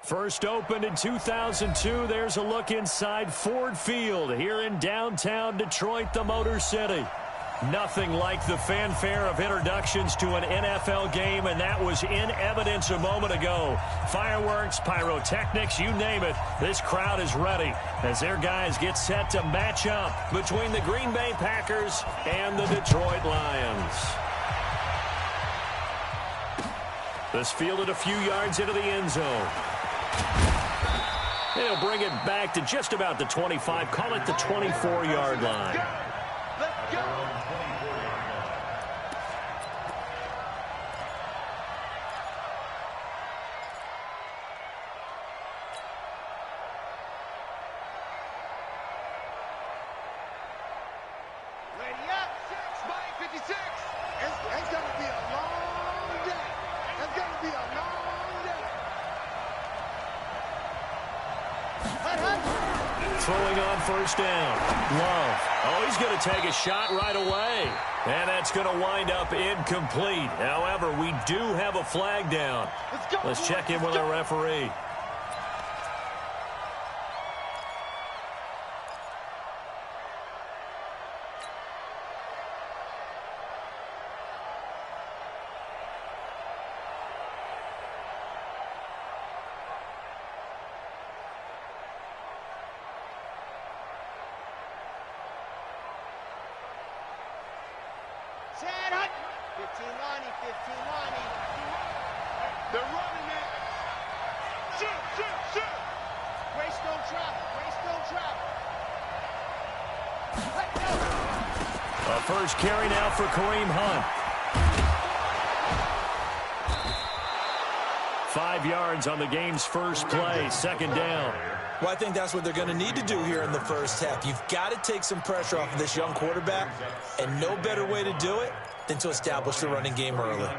First opened in 2002. There's a look inside Ford Field here in downtown Detroit, the Motor City. Nothing like the fanfare of introductions to an NFL game, and that was in evidence a moment ago. Fireworks, pyrotechnics, you name it. This crowd is ready as their guys get set to match up between the Green Bay Packers and the Detroit Lions. This fielded a few yards into the end zone. They'll bring it back to just about the 25. Call it the 24-yard line. Let's go. Ready up, 6 by 56. It's going to be a long day. It's going to be a long day. Throwing on first down. Love. Oh, he's going to take a shot right away. And that's going to wind up incomplete. However, we do have a flag down. Let's check in with our referee. Chad Hunt. 15 Lonnie, 15 Lonnie. They're running it. Shoot, shoot, shoot. Greystone travel, Greystone travel. A first carry now for Kareem Hunt. 5 yards on the game's first play, second down. Well, I think that's what they're going to need to do here in the first half. You've got to take some pressure off of this young quarterback, and no better way to do it than to establish the running game early.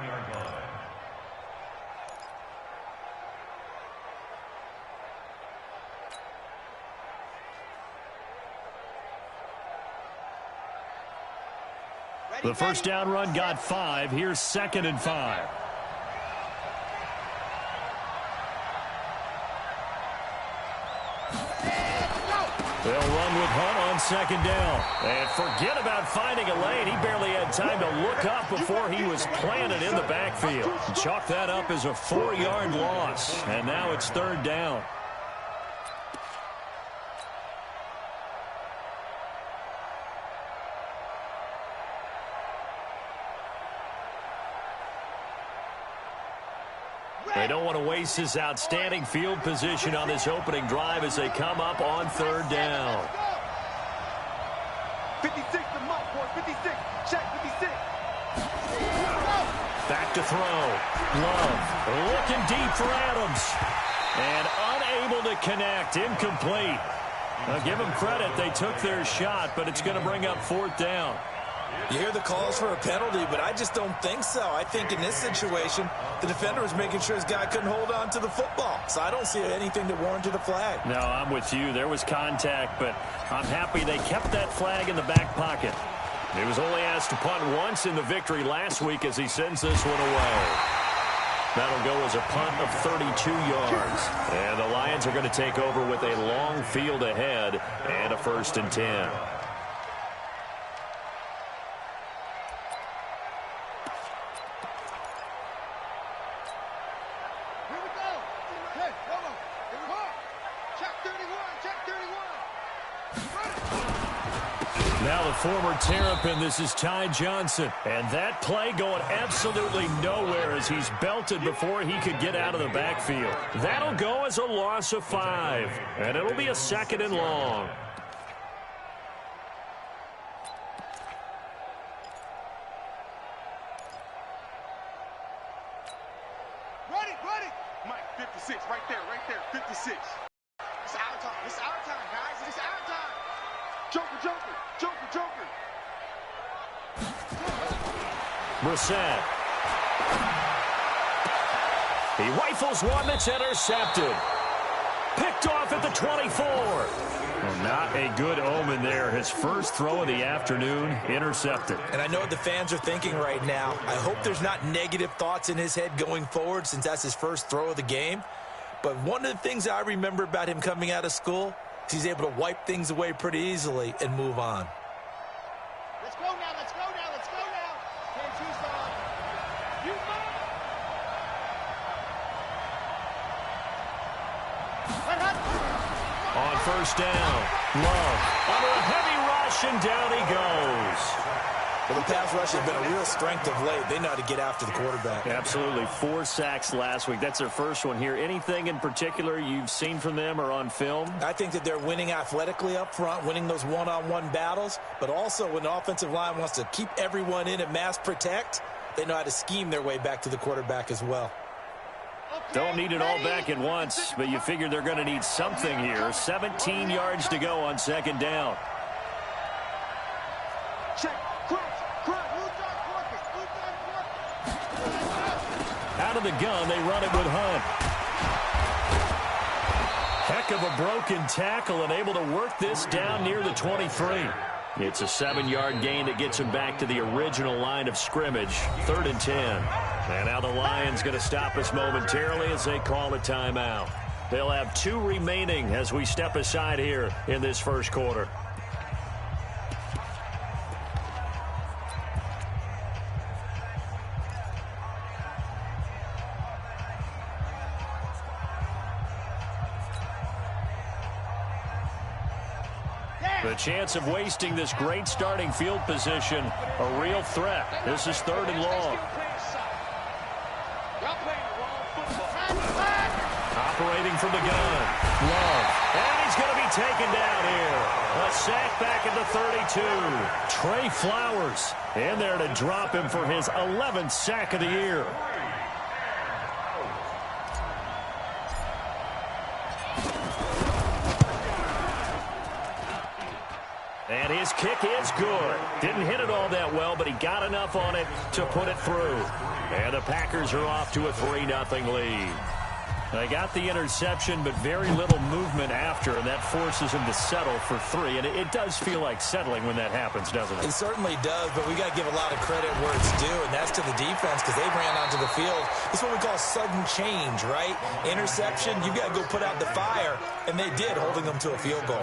The first down run got 5. Here's 2nd and 5. They'll run with Hunt on second down. And forget about finding a lane. He barely had time to look up before he was planted in the backfield. Chalk that up as a 4-yard loss. And now it's third down. They don't want to waste this outstanding field position on this opening drive as they come up on third down. 56 to Mike, boy, 56. Check 56. Back to throw. Love looking deep for Adams. And unable to connect. Incomplete. Now give them credit. They took their shot, but it's going to bring up fourth down. You hear the calls for a penalty, but I just don't think so. I think in this situation, the defender was making sure his guy couldn't hold on to the football. So I don't see anything that warranted a flag. No, I'm with you. There was contact, but I'm happy they kept that flag in the back pocket. He was only asked to punt once in the victory last week as he sends this one away. That'll go as a punt of 32 yards. And the Lions are going to take over with a long field ahead and a 1st and 10. Now the former Terrapin, this is Ty Johnson. And that play going absolutely nowhere as he's belted before he could get out of the backfield. That'll go as a loss of 5. And it'll be a 2nd and long. Ready. Mike, 56, right there, 56. It's our time, guys, it's our time. Joker. Brissett. He rifles one that's intercepted. Picked off at the 24. Well, not a good omen there. His first throw of the afternoon, intercepted. And I know what the fans are thinking right now. I hope there's not negative thoughts in his head going forward since that's his first throw of the game. But one of the things I remember about him coming out of school is he's able to wipe things away pretty easily and move on. Let's go now, let's go now, let's go now. Can't choose on. You On first down, Love under a heavy rush, and down he goes. Well, the pass rush has been a real strength of late. They know how to get after the quarterback. Absolutely. 4 sacks last week. That's their first one here. Anything in particular you've seen from them or on film? I think that they're winning athletically up front, winning those one-on-one battles, but also when the offensive line wants to keep everyone in and mass protect, they know how to scheme their way back to the quarterback as well. Don't need it all back at once, but you figure they're going to need something here. 17 yards to go on second down. check, Out of the gun, they run it with Hunt. Heck of a broken tackle and able to work this down near the 23. It's a 7-yard gain that gets him back to the original line of scrimmage. 3rd and 10. And now the Lions going to stop us momentarily as they call a timeout. They'll have 2 remaining as we step aside here in this first quarter. The chance of wasting this great starting field position, a real threat. This is 3rd and long. Operating from the gun. Love. And he's going to be taken down here. A sack back at the 32. Trey Flowers in there to drop him for his 11th sack of the year. And his kick is good. Didn't hit it all that well, but he got enough on it to put it through. And the Packers are off to a 3-0 lead. They got the interception, but very little movement after, and that forces him to settle for 3. And it does feel like settling when that happens, doesn't it? It certainly does, but we got to give a lot of credit where it's due, and that's to the defense because they ran onto the field. It's what we call sudden change, right? Interception, you got to go put out the fire, and they did, holding them to a field goal.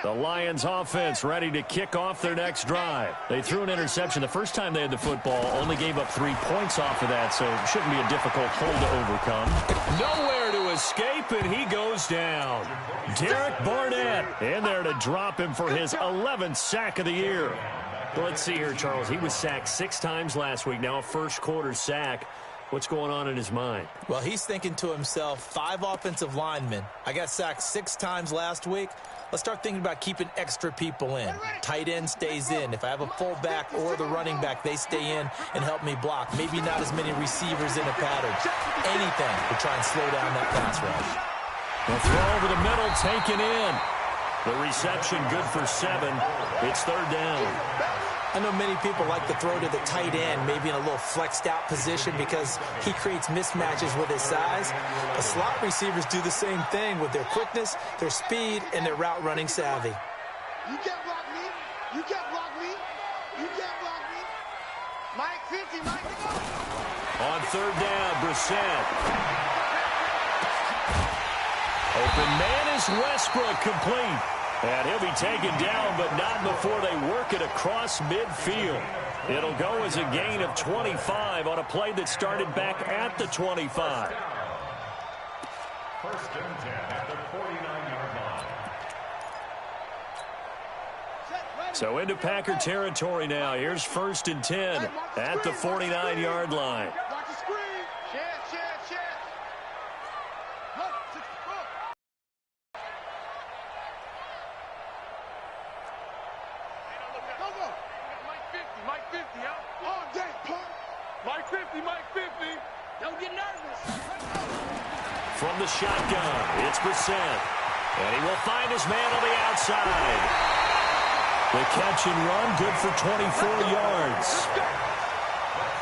The Lions offense ready to kick off their next drive. They threw an interception the first time they had the football, only gave up 3 points off of that, so it shouldn't be a difficult hole to overcome. Nowhere to escape, and he goes down. Derek Barnett in there to drop him for his 11th sack of the year. Let's see here, Charles. He was sacked 6 times last week, now a first-quarter sack. What's going on in his mind? Well, he's thinking to himself, 5 offensive linemen. I got sacked 6 times last week. Let's start thinking about keeping extra people in. Tight end stays in. If I have a fullback or the running back, they stay in and help me block. Maybe not as many receivers in a pattern. Anything to try and slow down that pass rush. The throw over the middle, taken in. The reception good for 7. It's 3rd down. I know many people like to throw to the tight end, maybe in a little flexed out position because he creates mismatches with his size. But slot receivers do the same thing with their quickness, their speed, and their route running savvy. You can't block me. You can't block me. You can't block me. Mike 50, Mike, come on. On 3rd down, Brissett. Open man is Westbrook, complete. And he'll be taken down, but not before they work it across midfield. It'll go as a gain of 25 on a play that started back at the 25. 1st and 10 at the 49-yard line. So into Packer territory now. Here's 1st and 10 at the 49-yard line. Watch the screen. Share. Look, Go. Mike 50, huh? All day, punk. Mike 50. Don't get nervous. From the shotgun, it's Brissett. And he will find his man on the outside. The catch and run, good for 24 yards.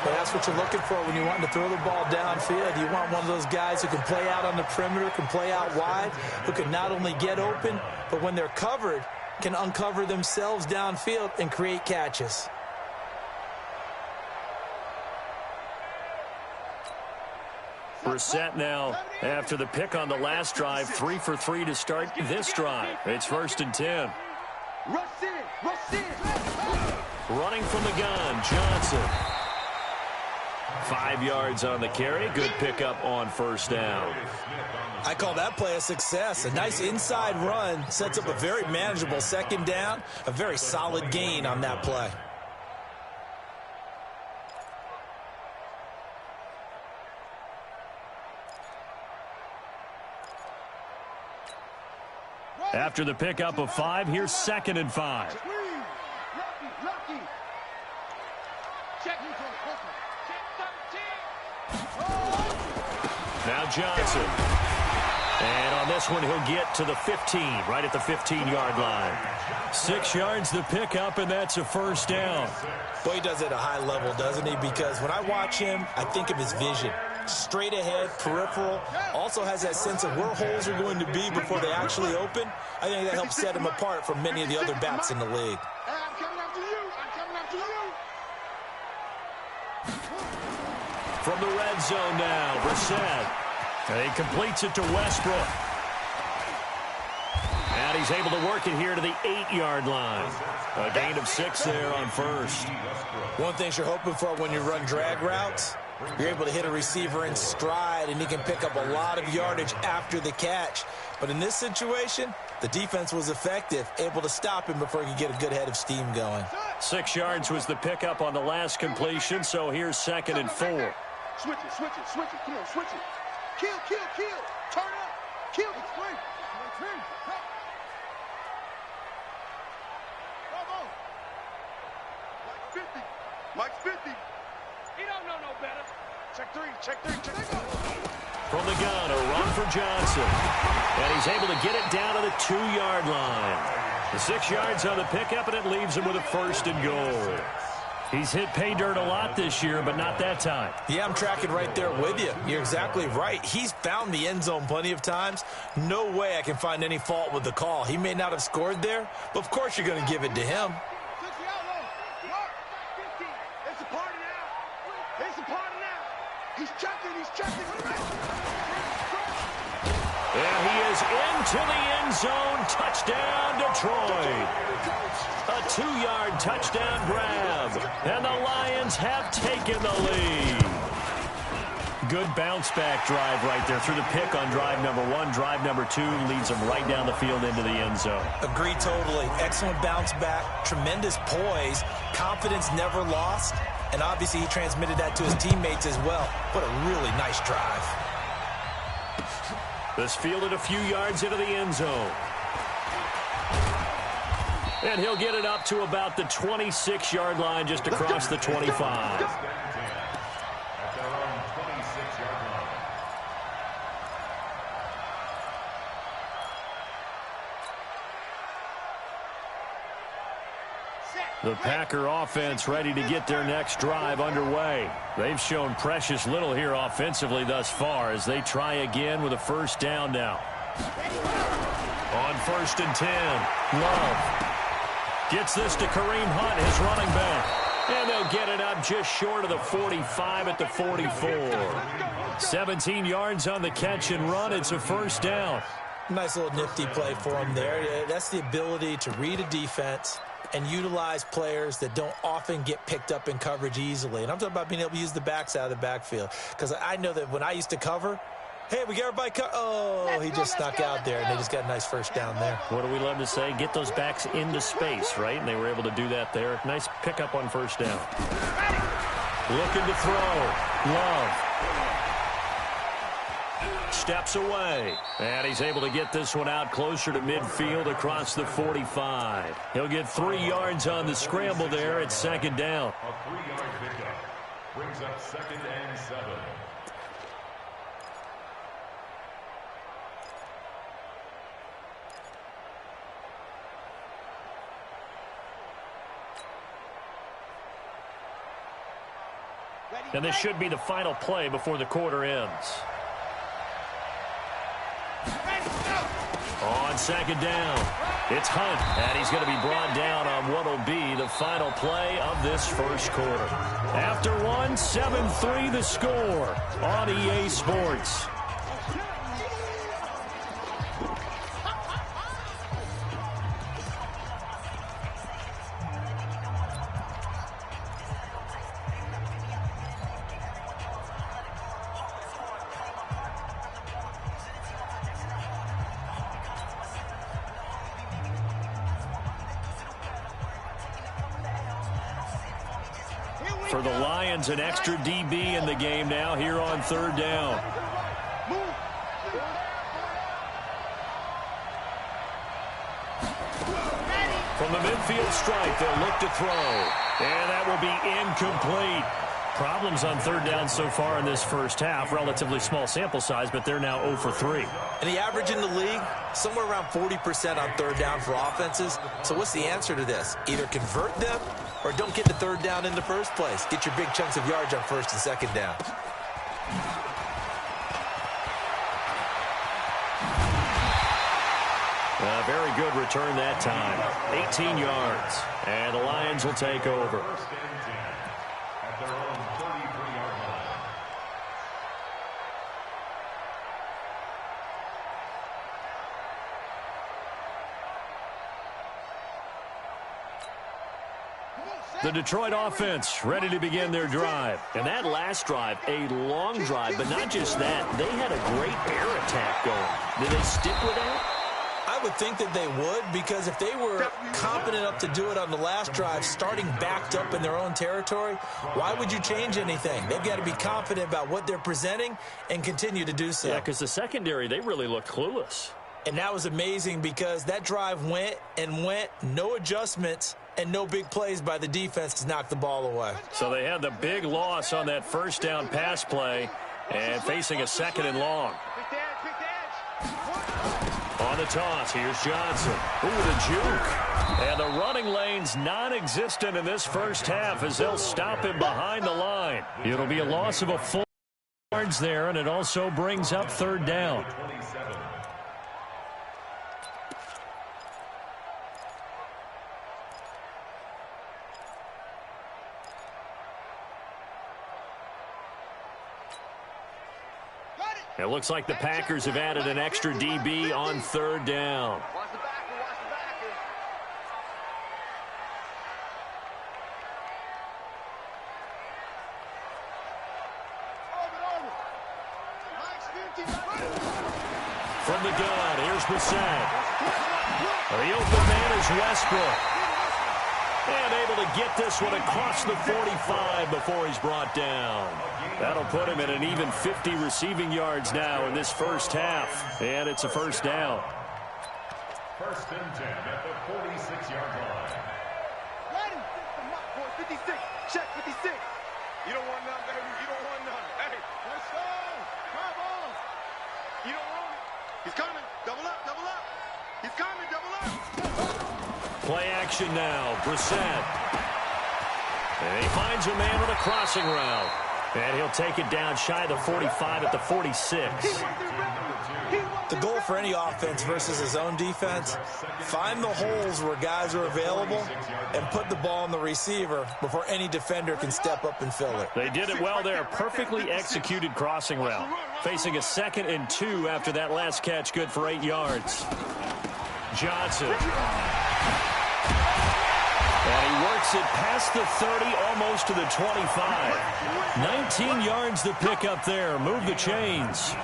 But that's what you're looking for when you're wanting to throw the ball downfield. You want one of those guys who can play out on the perimeter, can play out wide, who can not only get open, but when they're covered, can uncover themselves downfield and create catches. Brissett now, after the pick on the last drive, 3 for 3 to start this drive. It's 1st and 10. Running from the gun, Johnson. 5 yards on the carry. Good pickup on 1st down. I call that play a success. A nice inside run sets up a very manageable 2nd down. A very solid gain on that play. After the pickup of 5, here's 2nd and 5. Now Johnson. And on this one, he'll get to the 15, right at the 15-yard line. 6 yards the pickup, and that's a 1st down. Boy, he does it at a high level, doesn't he? Because when I watch him, I think of his vision. Straight ahead, peripheral, also has that sense of where holes are going to be before they actually open. I think that helps set him apart from many of the other backs in the league. I'm coming after you. I'm coming after you. From the red zone now, Brissett. And he completes it to Westbrook. And he's able to work it here to the 8-yard line. A gain of 6 there on 1st. One thing you're hoping for when you run drag routes, you're able to hit a receiver in stride, and he can pick up a lot of yardage after the catch. But in this situation, the defense was effective, able to stop him before he could get a good head of steam going. 6 yards was the pickup on the last completion, so here's 2nd and 4. Switch it, switch it, switch it. Come on, switch it. Kill, kill, kill. Turn up. Kill. It's free. Bravo. Mike's 50. He don't know no better. Check 3, check 3, check 3. From the gun, a run for Johnson. And he's able to get it down to the 2-yard line. The 6 yards on the pickup, and it leaves him with a 1st and goal. He's hit pay dirt a lot this year, but not that time. Yeah, I'm tracking right there with you. You're exactly right. He's found the end zone plenty of times. No way I can find any fault with the call. He may not have scored there, but of course you're going to give it to him. It's a party now. It's a party now. He's checking, he's checking. And he is into the end zone. Touchdown, Detroit. A 2-yard touchdown grab. And the Lions have taken the lead. Good bounce-back drive right there through the pick on drive number 1. Drive number 2 leads them right down the field into the end zone. Agree totally. Excellent bounce back. Tremendous poise. Confidence never lost. And obviously he transmitted that to his teammates as well. What a really nice drive. This fielded a few yards into the end zone. And he'll get it up to about the 26-yard line, just across the 25. The Packer offense ready to get their next drive underway. They've shown precious little here offensively thus far as they try again with a 1st down now. On 1st and 10, Love gets this to Kareem Hunt, his running back. And they'll get it up just short of the 45 at the 44. 17 yards on the catch and run. It's a 1st down. Nice little nifty play for him there. That's the ability to read a defense and utilize players that don't often get picked up in coverage easily. And I'm talking about being able to use the backs out of the backfield. Because I know that when I used to cover, hey, we got everybody oh, he just snuck out there, and they just got a nice 1st down there. What do we love to say? Get those backs into space, right? And they were able to do that there. Nice pickup on 1st down. Looking to throw. Love steps away. And he's able to get this one out closer to midfield across the 45. He'll get 3 yards on the scramble there at 2nd down. A 3-yard pickup brings up 2nd and 7. And this should be the final play before the quarter ends. On second down, it's Hunt, and he's going to be brought down on what will be the final play of this first quarter. After one, 7-3 the score on EA Sports. For the Lions, an extra DB in the game now here on third down. From the midfield stripe, they'll look to throw. And that will be incomplete. Problems on third down so far in this first half. Relatively small sample size, but they're now 0 for 3. And the average in the league, somewhere around 40% on third down for offenses. So what's the answer to this? Either convert them or don't get the third down in the first place. Get your big chunks of yards on first and second down. A very good return that time. 18 yards. And the Lions will take over. At their own 33-yard line. The Detroit offense ready to begin their drive. And that last drive, a long drive, but not just that. They had a great air attack going. Did they stick with that? I would think that they would, because if they were competent enough to do it on the last drive, starting backed up in their own territory, why would you change anything? They've got to be confident about what they're presenting and continue to do so. Yeah, because the secondary, they really looked clueless. And that was amazing because that drive went and went, no adjustments, and no big plays by the defense to knock the ball away. So they had the big loss on that first down pass play and facing a second and long. On the toss, here's Johnson. Ooh, the juke. And the running lane's non-existent in this first half as they'll stop him behind the line. It'll be a loss of a full yards there, and it also brings up third down. It looks like the Packers have added an extra DB on third down. Watch the backer, watch the backer. From the gun, here's Brissett. The open man is Westbrook. And able to get this one across the 45 before he's brought down. That'll put him at an even 50 receiving yards now in this first half. And it's a first down. First and 10 at the 46-yard line. Ready? 56. Check 56. You don't want none, baby. You don't want none. Hey, let's go. Come on. You don't want it. He's coming. Double up, double up. He's coming, double up. Play action now. Brissett. And he finds a man on a crossing route. And he'll take it down shy of the 45 at the 46. The goal for any offense versus his own defense, find the holes where guys are available and put the ball on the receiver before any defender can step up and fill it. They did it well there. Perfectly executed crossing route. Facing a 2nd and 2 after that last catch, good for 8 yards. Johnson. And he works it past the 30, almost to the 25. 19 yards to pick up there. Move the chains.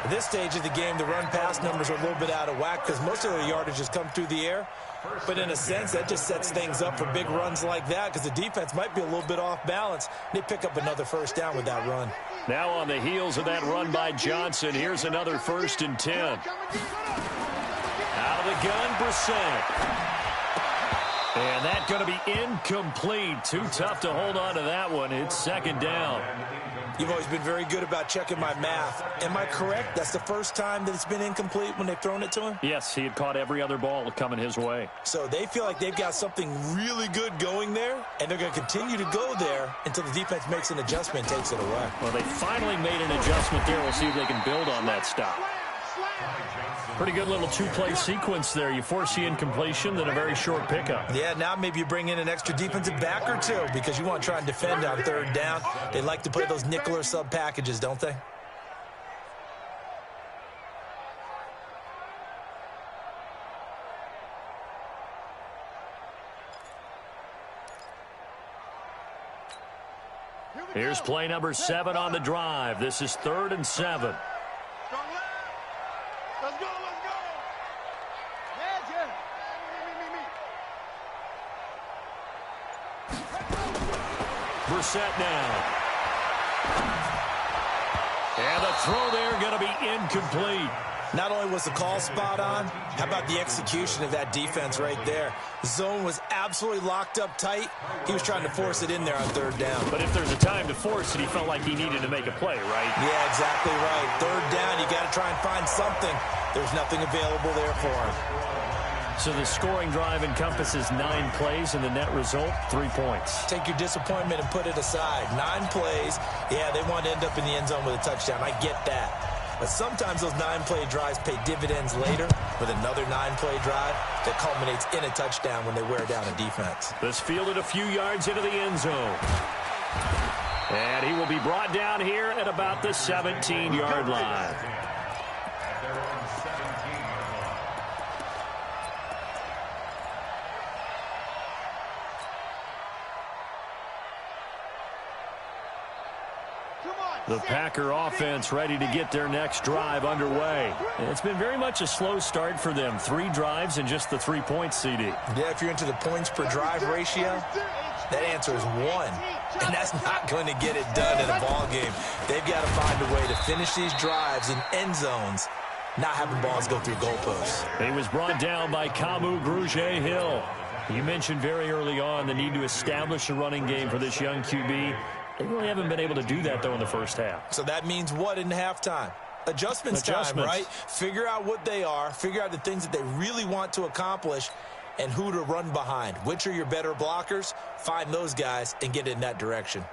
At this stage of the game, the run-pass numbers are a little bit out of whack because most of the yardage has come through the air. But in a sense, that just sets things up for big runs like that because the defense might be a little bit off balance. They pick up another first down with that run. Now on the heels of that run by Johnson, here's another 1st and 10. Out of the gun, Brissett. And that's going to be incomplete. Too tough to hold on to that one. It's 2nd down. You've always been very good about checking my math. Am I correct? That's the first time that it's been incomplete when they've thrown it to him? Yes, he had caught every other ball coming his way. So they feel like they've got something really good going there, and they're going to continue to go there until the defense makes an adjustment and takes it away. Well, they finally made an adjustment there. We'll see if they can build on that stop. Pretty good little two-play sequence there. You force the incompletion, then a very short pickup. Yeah, now maybe you bring in an extra defensive back or two because you want to try and defend on third down. They like to play those nickel or sub packages, don't they? Here's play number 7 on the drive. This is 3rd and 7. Let's go, let's go. Yeah. Me. Brissett now. And the throw there going to be incomplete. Not only was the call spot on, how about the execution of that defense right there? Zone was absolutely locked up tight. He was trying to force it in there on third down. But if there's a time to force it, he felt like he needed to make a play, right? Yeah, exactly right. Third down, you got to try and find something. There's nothing available there for him. So the scoring drive encompasses 9 plays, and the net result, 3 points. Take your disappointment and put it aside. 9 plays. Yeah, they want to end up in the end zone with a touchdown. I get that. But sometimes those 9-play drives pay dividends later with another 9-play drive that culminates in a touchdown when they wear down a defense. This fielded a few yards into the end zone. And he will be brought down here at about the 17-yard line. The Packer offense ready to get their next drive underway. It's been very much a slow start for them. 3 drives and just the 3 points, CD. Yeah, if you're into the points per drive ratio, that answer is 1. And that's not going to get it done in a ball game. They've got to find a way to finish these drives in end zones, not having balls go through goalposts. He was brought down by Kamu Grugier-Hill. You mentioned very early on the need to establish a running game for this young QB. They really haven't been able to do that, though, in the first half. So that means what in halftime? Adjustments time, right? Figure out what they are, figure out the things that they really want to accomplish, and who to run behind. Which are your better blockers? Find those guys and get in that direction.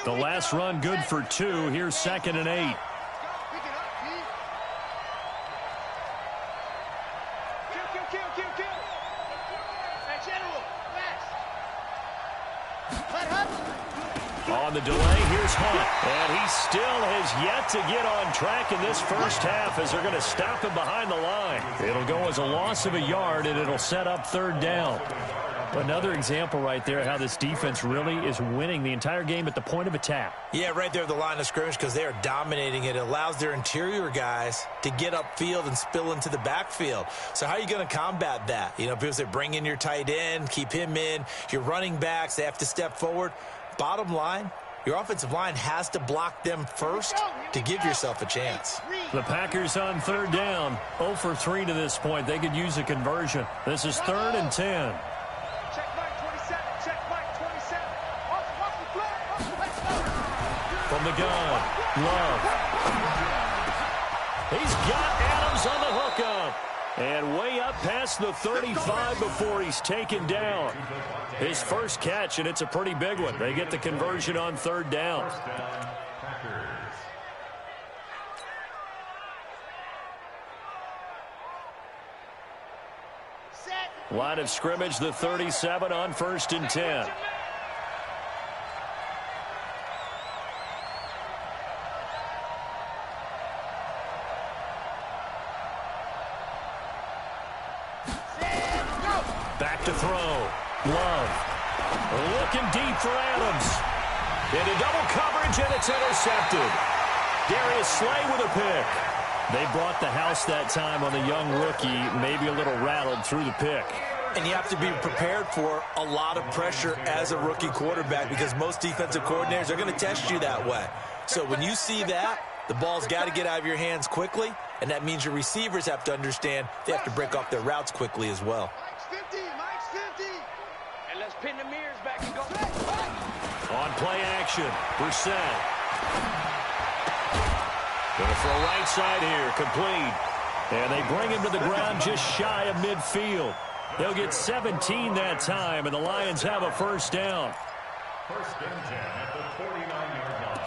The last run good for 2. Here's 2nd and 8. On the delay, here's Hunt. And he still has yet to get on track in this first half as they're going to stop him behind the line. It'll go as a loss of a yard, and it'll set up 3rd down. Another example right there how this defense really is winning the entire game at the point of attack. Yeah, right there at the line of scrimmage because they are dominating it. It allows their interior guys to get upfield and spill into the backfield. So how are you going to combat that? You know, people say bring in your tight end, keep him in. Your running backs, they have to step forward. Bottom line, your offensive line has to block them first to give yourself a chance. The Packers on 3rd down. 0 for 3 to this point. They could use a conversion. This is 3rd and 10. From the gun, Love. He's got Adams on the hookup. And way up past the 35 before he's taken down. His first catch, and it's a pretty big one. They get the conversion on 3rd down. Line of scrimmage, the 37 on 1st and 10. Back to throw. Love. Looking deep for Adams. Into double coverage, and it's intercepted. Darius Slay with a pick. They brought the house that time on the young rookie, maybe a little rattled through the pick. And you have to be prepared for a lot of pressure as a rookie quarterback because most defensive coordinators are going to test you that way. So when you see that, the ball's got to get out of your hands quickly, and that means your receivers have to understand they have to break off their routes quickly as well. Mike's 50. And let's pin the mirrors back and go. On play action, Brissett. Going for a right side here, complete. And they bring him to the ground just shy of midfield. They'll get 17 that time, and the Lions have a first down. First and 10 at the 49-yard line.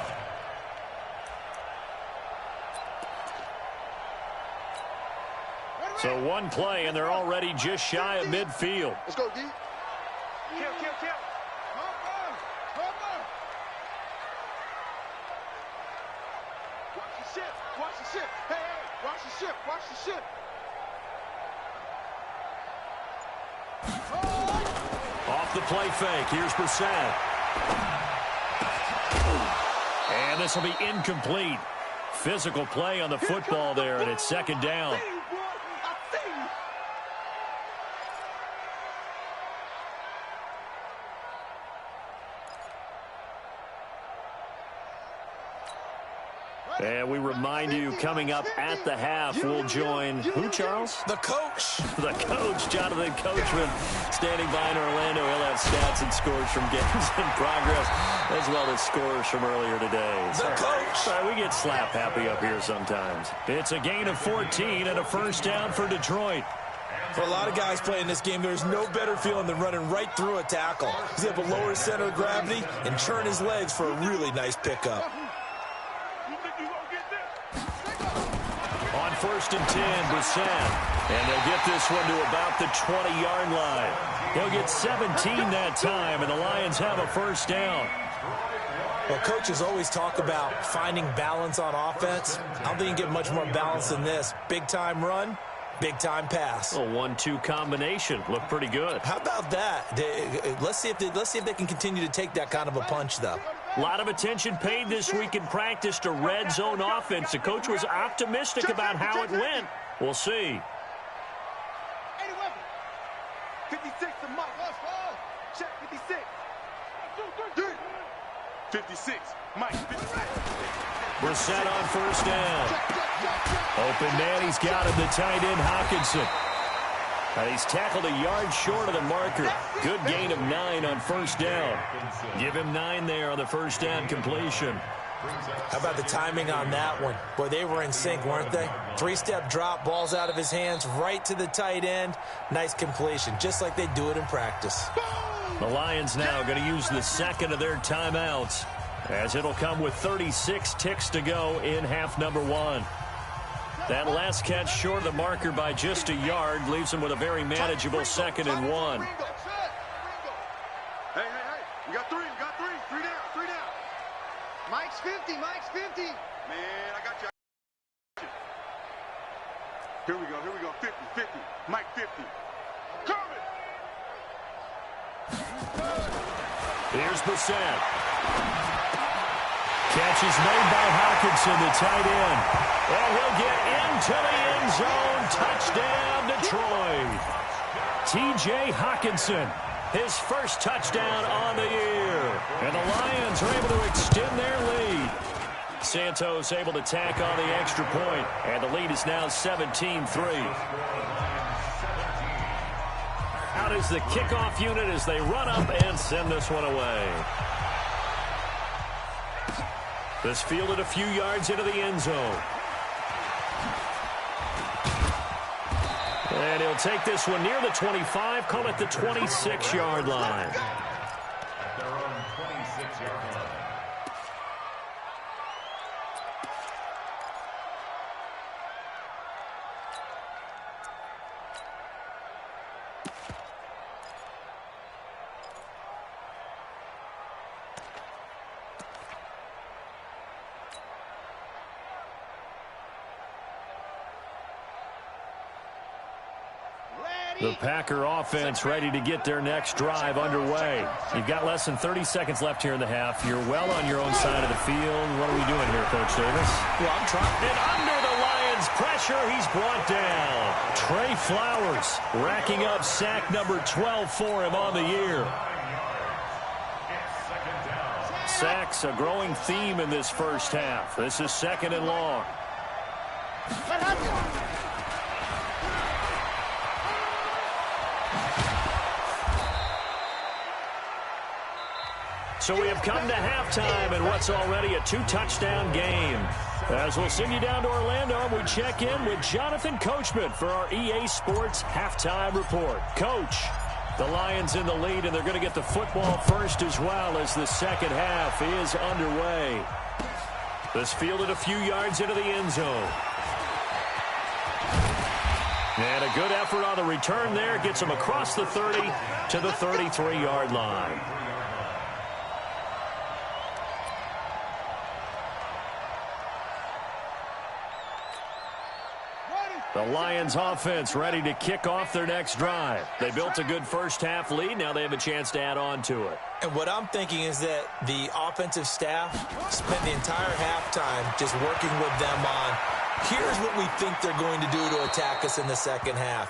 So one play, and they're already just shy of midfield. Let's go, D. Kill. Watch the ship. Hey, watch the ship. Off the play fake. Here's Brissett. And this will be incomplete. Physical play on the football there, and it's second down. And we remind you, coming up at the half, we'll join who, Charles? The coach. The coach, Jonathan Coachman, standing by in Orlando. He'll have stats and scores from games in progress, as well as scores from earlier today. The coach. Sorry, we get slap happy up here sometimes. It's a gain of 14 and a first down for Detroit. For a lot of guys playing this game, there's no better feeling than running right through a tackle. He's able to lower his center of gravity and churn his legs for a really nice pickup. On first and 10, Brissett. And they'll get this one to about the 20-yard line. They'll get 17 that time, and the Lions have a first down. Well, coaches always talk about finding balance on offense. I don't think you can get much more balance than this. Big-time run, big-time pass. A 1-2 combination. Looked pretty good. How about that? Let's see if they can continue to take that kind of a punch, though. A lot of attention paid this week in practice to red zone offense. The coach was optimistic about how it went. We'll see. 56 to Mike. Check 56. 56. Mike, 56. Brissett on first down. Open man, he's got him, the tight end, Hockenson. He's tackled a yard short of the marker. Good gain of 9 on first down. Give him 9 there on the first down completion. How about the timing on that one? Boy, they were in sync, weren't they? 3-step drop, balls out of his hands, right to the tight end. Nice completion, just like they do it in practice. The Lions now going to use the second of their timeouts, as it'll come with 36 ticks to go in half number 1. That last catch short of the marker by just a yard leaves him with a very manageable 2nd and 1. Hey. We got 3. 3 down. Mike's 50. Man, I got you. Here we go. 50. Mike 50. Coming. Here's Brissett. Catch is made by Hockenson, the tight end. And he'll get into the end zone. Touchdown, Detroit. T.J. Hockenson, his first touchdown on the year. And the Lions are able to extend their lead. Santos able to tack on the extra point, and the lead is now 17-3. Out is the kickoff unit as they run up and send this one away. This fielded a few yards into the end zone. And he'll take this one near the 25, call it the 26-yard line. At their own 26-yard line. The Packer offense ready to get their next drive underway. You've got less than 30 seconds left here in the half. You're well on your own side of the field. What are we doing here, Coach Davis? Well, I'm trying. And under the Lions' pressure, he's brought down. Trey Flowers racking up sack number 12 for him on the year. Sacks, a growing theme in this first half. This is 2nd and long. So we have come to halftime in what's already a 2-touchdown game. As we'll send you down to Orlando, we check in with Jonathan Coachman for our EA Sports Halftime Report. Coach, the Lions in the lead, and they're going to get the football first as well as the second half is underway. This fielded a few yards into the end zone. And a good effort on the return there gets them across the 30 to the 33-yard line. The Lions offense ready to kick off their next drive. They built a good first-half lead. Now they have a chance to add on to it. And what I'm thinking is that the offensive staff spent the entire halftime just working with them on, here's what we think they're going to do to attack us in the second half.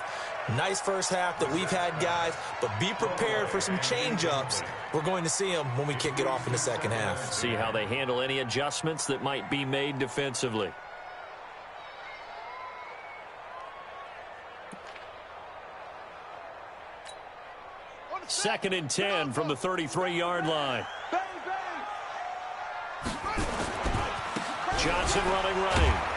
Nice first half that we've had, guys, but be prepared for some change-ups. We're going to see them when we kick it off in the second half. See how they handle any adjustments that might be made defensively. Second and 10 from the 33-yard line. Johnson running right.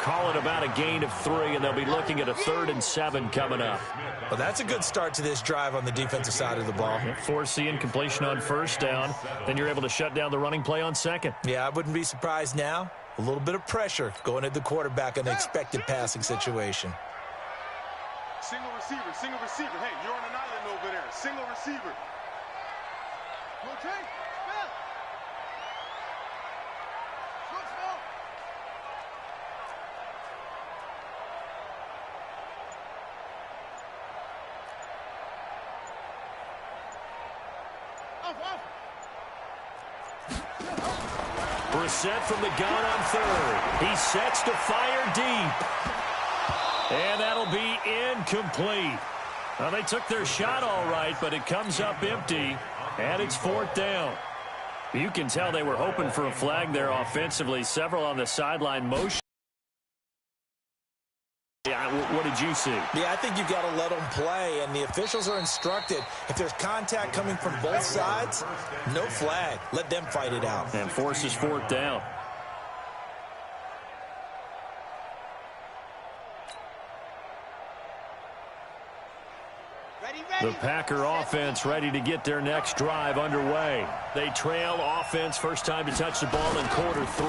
Call it about a gain of 3, and they'll be looking at a 3rd and 7 coming up. Well, that's a good start to this drive on the defensive side of the ball. Force the incompletion on first down. Then you're able to shut down the running play on second. Yeah, I wouldn't be surprised now. A little bit of pressure going at the quarterback in the expected passing situation. Single receiver. Hey, you're on an island over there. Single receiver. Okay. Brissett from the gun on 3rd. He sets to fire deep. And that'll be incomplete. Well, they took their shot all right, but it comes up empty, and it's 4th down. You can tell they were hoping for a flag there offensively. Several on the sideline motion. Yeah, what did you see? Yeah, I think you've got to let them play, and the officials are instructed, if there's contact coming from both sides, no flag. Let them fight it out. And forces 4th down. The Packer offense ready to get their next drive underway. They trail offense, first time to touch the ball in quarter 3,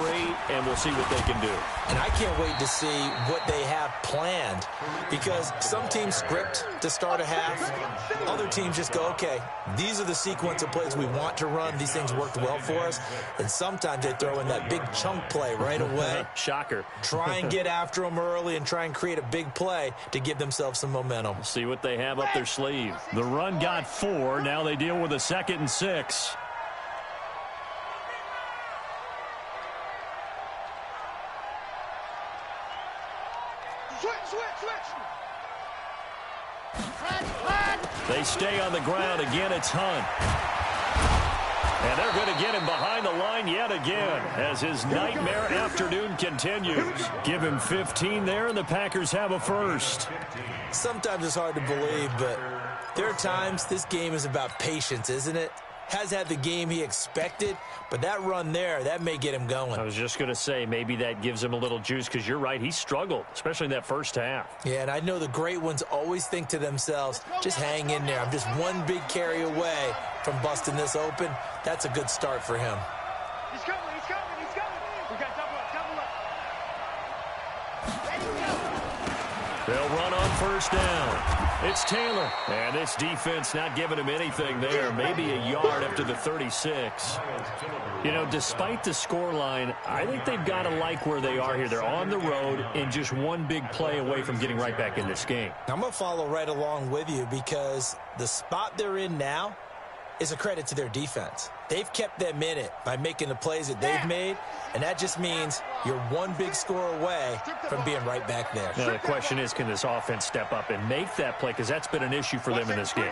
and we'll see what they can do. And I can't wait to see what they have planned, because some teams script to start a half. Other teams just go, okay, these are the sequence of plays we want to run. These things worked well for us. And sometimes they throw in that big chunk play right away. Shocker. Try and get after them early and try and create a big play to give themselves some momentum. See what they have up their sleeve. The run got 4. Now they deal with a 2nd and 6. They stay on the ground. Again, it's Hunt. And they're going to get him behind the line yet again as his nightmare afternoon continues. Give him 15 there, and the Packers have a first. Sometimes it's hard to believe, but there are times this game is about patience, isn't it? Has had the game he expected, but that run there, that may get him going. I was just going to say, maybe that gives him a little juice, because you're right, he struggled, especially in that first half. Yeah, and I know the great ones always think to themselves, just hang in there. I'm just one big carry away from busting this open. That's a good start for him. He's coming. We got double up. They'll run on first down. It's Taylor, and this defense not giving him anything there, maybe a yard up to the 36. You know, despite the scoreline, I think they've got to like where they are here. They're on the road and just one big play away from getting right back in this game. I'm going to follow right along with you, because the spot they're in now is a credit to their defense. They've kept them in it by making the plays that they've made, and that just means you're one big score away from being right back there. Now, the question is, can this offense step up and make that play? Because that's been an issue for them in this game.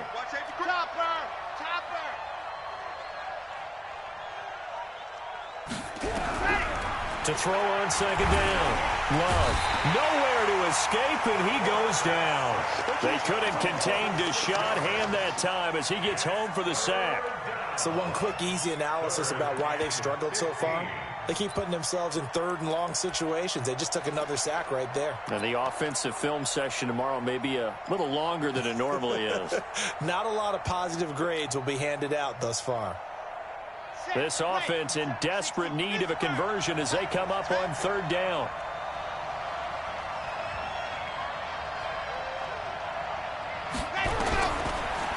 To throw on second down. Love, nowhere to escape, and he goes down. They couldn't contain Deshaun Hand that time as he gets home for the sack. So one quick, easy analysis about why they've struggled so far. They keep putting themselves in third and long situations. They just took another sack right there. And the offensive film session tomorrow may be a little longer than it normally is. Not a lot of positive grades will be handed out thus far. This offense in desperate need of a conversion as they come up on third down.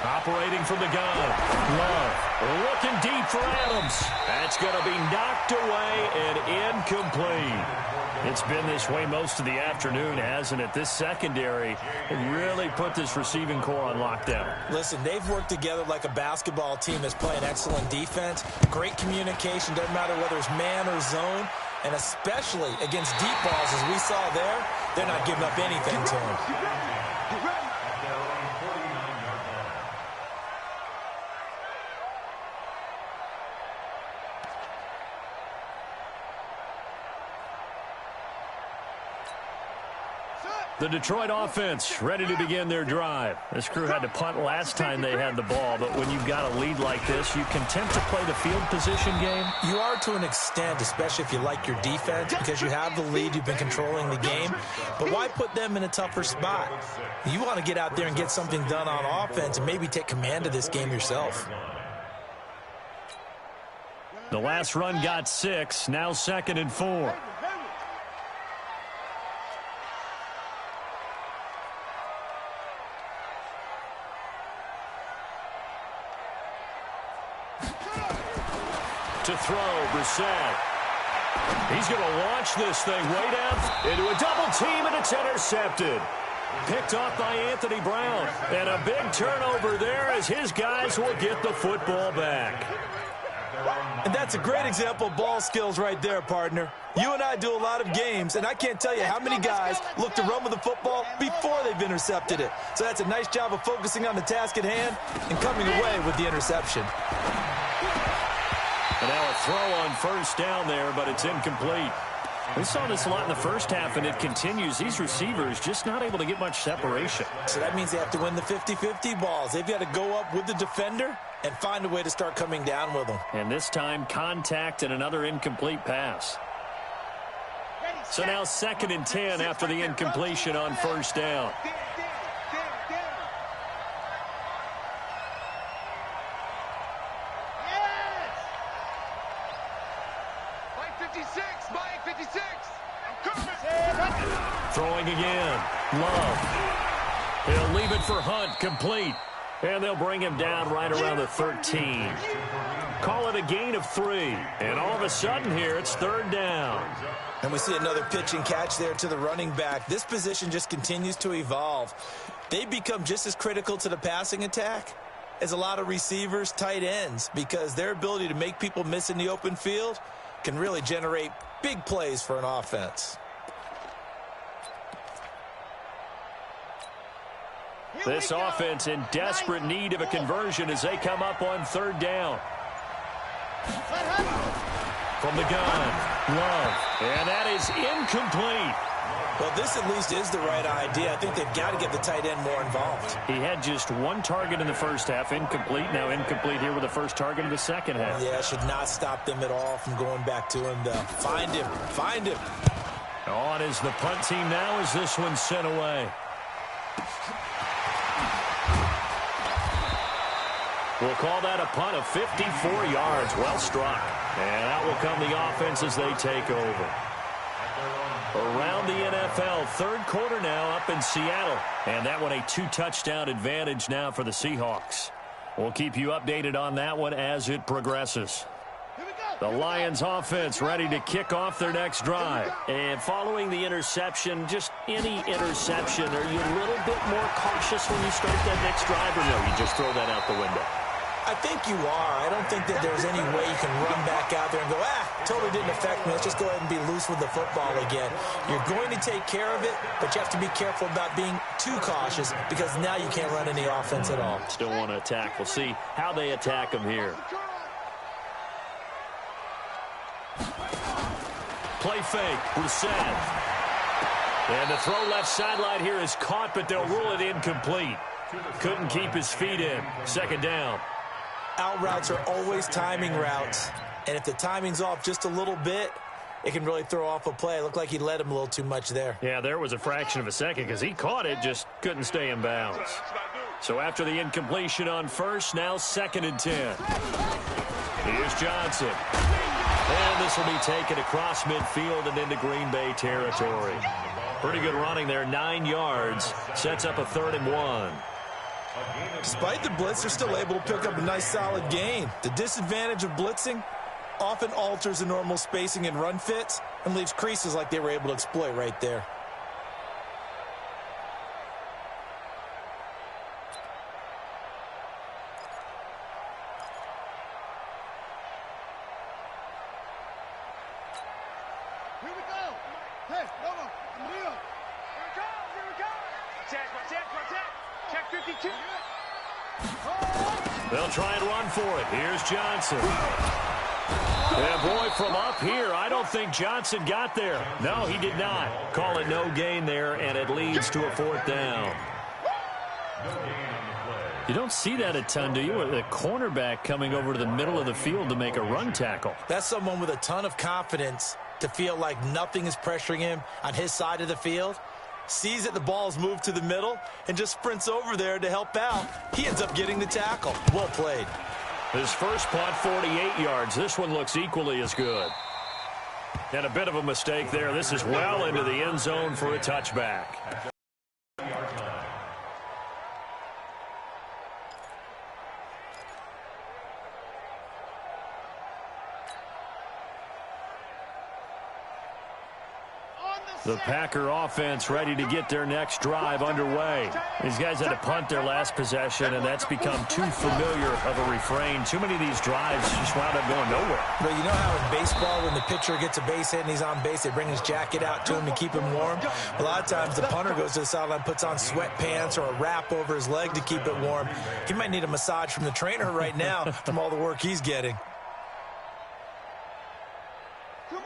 Operating from the gun. Love looking deep for Adams. That's going to be knocked away and incomplete. It's been this way most of the afternoon, hasn't it? This secondary really put this receiving core on lockdown. Listen, they've worked together like a basketball team that's playing excellent defense. Great communication, doesn't matter whether it's man or zone. And especially against deep balls, as we saw there, they're not giving up anything to them. The Detroit offense ready to begin their drive. This crew had to punt last time they had the ball, but when you've got a lead like this, you content to play the field position game? You are to an extent, especially if you like your defense, because you have the lead, you've been controlling the game. But why put them in a tougher spot? You want to get out there and get something done on offense and maybe take command of this game yourself. The last run got 6, now 2nd and 4. To throw, Brissett. He's going to launch this thing way down into a double team, and it's intercepted. Picked off by Anthony Brown. And a big turnover there as his guys will get the football back. And that's a great example of ball skills right there, partner. You and I do a lot of games, and I can't tell you how many guys look to run with the football before they've intercepted it. So that's a nice job of focusing on the task at hand and coming away with the interception. And now a throw on first down there, but it's incomplete. We saw this a lot in the first half, and it continues. These receivers just not able to get much separation. So that means they have to win the 50-50 balls. They've got to go up with the defender and find a way to start coming down with them. And this time, contact and another incomplete pass. So now 2nd and 10 after the incompletion on first down. Throwing again. Love. He'll leave it for Hunt, complete. And they'll bring him down right around the 13. Call it a gain of 3. And all of a sudden here, it's 3rd down. And we see another pitch and catch there to the running back. This position just continues to evolve. They become just as critical to the passing attack as a lot of receivers, tight ends, because their ability to make people miss in the open field can really generate big plays for an offense. This offense in desperate need of a conversion as they come up on 3rd down. From the gun, Love. And that is incomplete. Well, this at least is the right idea. I think they've got to get the tight end more involved. He had just 1 target in the first half, incomplete. Now incomplete here with the first target in the second half. Yeah, should not stop them at all from going back to him, though. Find him. Find him. On is the punt team now as this one's sent away. We'll call that a punt of 54 yards. Well struck. And out will come the offense as they take over. Around the NFL, 3rd quarter now up in Seattle. And that one a 2-touchdown advantage now for the Seahawks. We'll keep you updated on that one as it progresses. The Lions offense ready to kick off their next drive. And following the interception, just any interception, are you a little bit more cautious when you start that next drive, or no, you just throw that out the window? I think you are. I don't think that there's any way you can run back out there and go, totally didn't affect me. Let's just go ahead and be loose with the football again. You're going to take care of it, but you have to be careful about being too cautious because now you can't run any offense at all. Still want to attack. We'll see how they attack them here. Play fake. Brissett. And the throw left sideline here is caught, but they'll rule it incomplete. Couldn't keep his feet in. Second down. Out routes are always timing routes. And if the timing's off just a little bit, it can really throw off a play. It looked like he led him a little too much there. Yeah, there was a fraction of a second because he caught it, just couldn't stay in bounds. So after the incompletion on first, now 2nd and 10. Here's Johnson. And this will be taken across midfield and into Green Bay territory. Pretty good running there, 9 yards. Sets up a 3rd and 1. Despite the blitz, they're still able to pick up a nice solid gain. The disadvantage of blitzing often alters the normal spacing and run fits and leaves creases like they were able to exploit right there. Here we go. Hey, vamos. Here we go. Check. Check 52. They'll try and run for it. Here's Johnson. Yeah, boy, from up here, I don't think Johnson got there. No, he did not. Call it no gain there, and it leads to a 4th down. You don't see that a ton, do you? The cornerback coming over to the middle of the field to make a run tackle. That's someone with a ton of confidence to feel like nothing is pressuring him on his side of the field. Sees that the ball's moved to the middle and just sprints over there to help out. He ends up getting the tackle. Well played. His first punt, 48 yards. This one looks equally as good. And a bit of a mistake there. This is well into the end zone for a touchback. The Packer offense ready to get their next drive underway. These guys had to punt their last possession, and that's become too familiar of a refrain. Too many of these drives just wound up going nowhere. But you know how in baseball, when the pitcher gets a base hit and he's on base, they bring his jacket out to him to keep him warm? A lot of times the punter goes to the sideline, puts on sweatpants or a wrap over his leg to keep it warm. He might need a massage from the trainer right now from all the work he's getting.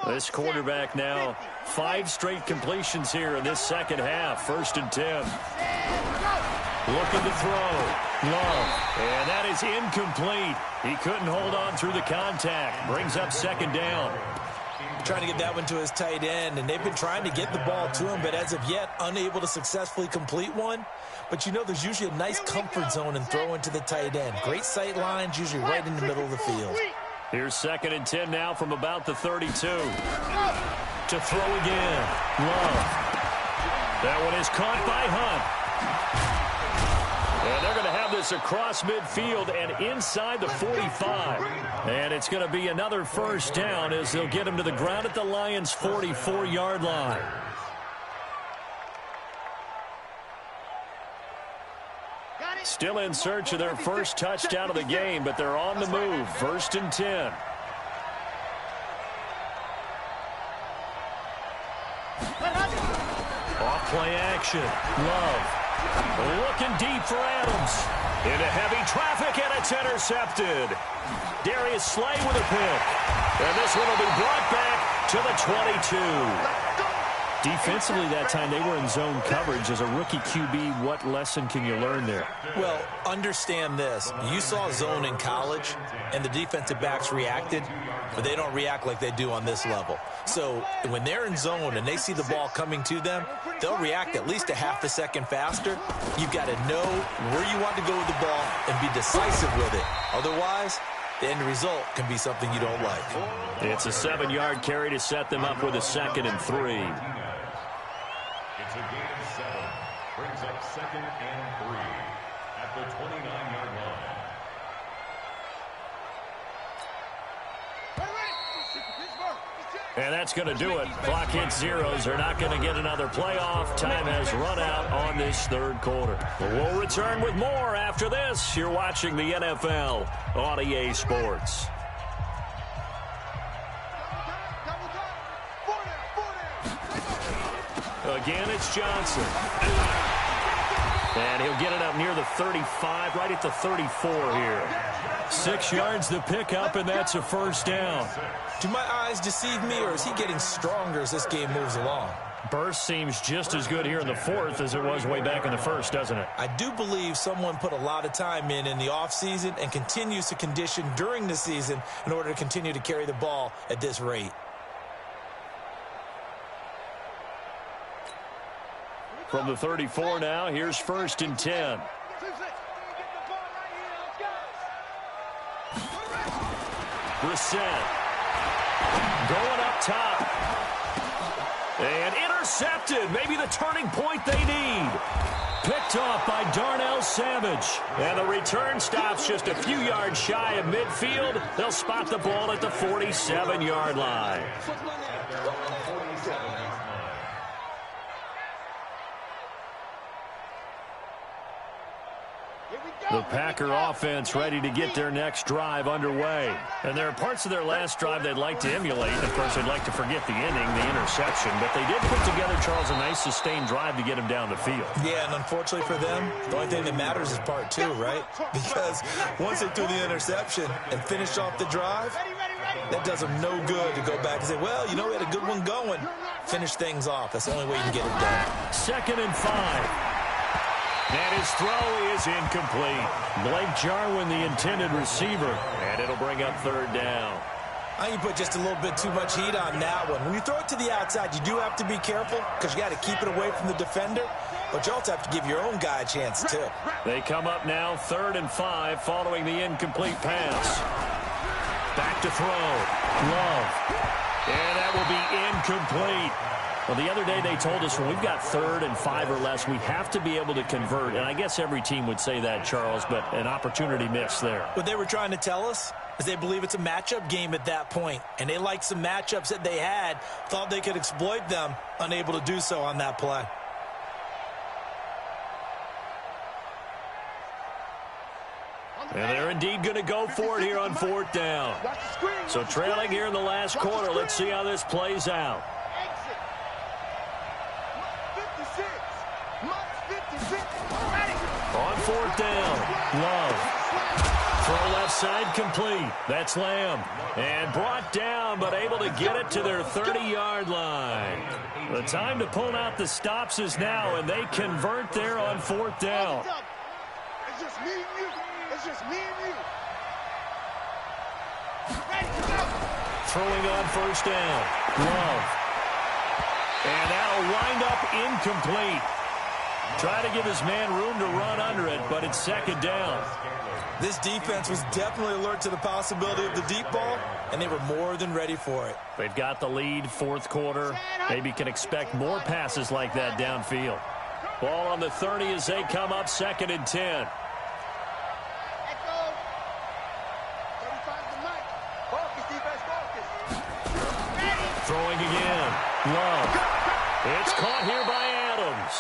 This quarterback now, 5 straight completions here in this second half. 1st and 10. Looking to throw. Love. And that is incomplete. He couldn't hold on through the contact. Brings up 2nd down. Trying to get that one to his tight end, and they've been trying to get the ball to him, but as of yet, unable to successfully complete one. But you know there's usually a nice comfort zone in throwing to the tight end. Great sight lines, usually right in the middle of the field. Here's 2nd and 10 now from about the 32. To throw again. Love. That one is caught by Hunt. And they're going to have this across midfield and inside the 45. And it's going to be another 1st down as they'll get him to the ground at the Lions' 44-yard line. Still in search of their first touchdown of the game, but they're on the move. 1st and 10. Off play action. Love. Looking deep for Adams. Into heavy traffic, and it's intercepted. Darius Slay with a pick. And this one will be brought back to the 22. Defensively that time, they were in zone coverage. As a rookie QB, what lesson can you learn there? Well, understand this. You saw zone in college, and the defensive backs reacted, but they don't react like they do on this level. So when they're in zone and they see the ball coming to them, they'll react at least a half a second faster. You've got to know where you want to go with the ball and be decisive with it. Otherwise, the end result can be something you don't like. It's a 7-yard carry to set them up with a 2nd and 3. It's a gain of 7. Brings up 2nd and 3 at the 29-yard line. And that's going to do it. Clock hits zeros. They're not going to get another playoff. Time has run out on this 3rd quarter. We'll return with more after this. You're watching the NFL on EA Sports. Again, it's Johnson. And he'll get it up near the 35, right at the 34 here. 6 yards the pickup, and that's a 1st down. Do my eyes deceive me, or is he getting stronger as this game moves along? Burst seems just as good here in the fourth as it was way back in the first, doesn't it? I do believe someone put a lot of time in the offseason and continues to condition during the season in order to continue to carry the ball at this rate. From the 34 now, here's 1st and 10. Brissett going up top. And intercepted. Maybe the turning point they need. Picked off by Darnell Savage. And the return stops just a few yards shy of midfield. They'll spot the ball at the 47-yard line. The Packer offense ready to get their next drive underway. And there are parts of their last drive they'd like to emulate. Of course, they'd like to forget the inning, the interception. But they did put together, Charles, a nice sustained drive to get him down the field. Yeah, and unfortunately for them, the only thing that matters is part two, right? Because once they threw the interception and finished off the drive, that does them no good to go back and say, well, you know, we had a good one going. Finish things off. That's the only way you can get it done. 2nd and 5. And his throw is incomplete. Blake Jarwin, the intended receiver, and it'll bring up 3rd down. I think you put just a little bit too much heat on that one. When you throw it to the outside, you do have to be careful because you got to keep it away from the defender, but you also have to give your own guy a chance, too. They come up now 3rd and 5 following the incomplete pass. Back to throw. Love. And that will be incomplete. Well, the other day they told us when we've got 3rd and 5 or less, we have to be able to convert. And I guess every team would say that, Charles, but an opportunity missed there. What they were trying to tell us is they believe it's a matchup game at that point. And they liked some matchups that they had, thought they could exploit them, unable to do so on that play. And they're indeed going to go for it here on 4th down. So trailing here in the last quarter, let's see how this plays out. On 4th down, Love. Throw left side complete. That's Lamb. And brought down, but able to get it to their 30-yard line. The time to pull out the stops is now, and they convert there on 4th down. It's just me and you. It's just me and you. Throwing on 1st down, Love. And that'll wind up incomplete. Try to give his man room to run under it, but it's 2nd down. This defense was definitely alert to the possibility of the deep ball, and they were more than ready for it. They've got the lead, 4th quarter. Maybe can expect more passes like that downfield. Ball on the 30 as they come up 2nd and 10. Throwing again. Love. It's caught here by Adams.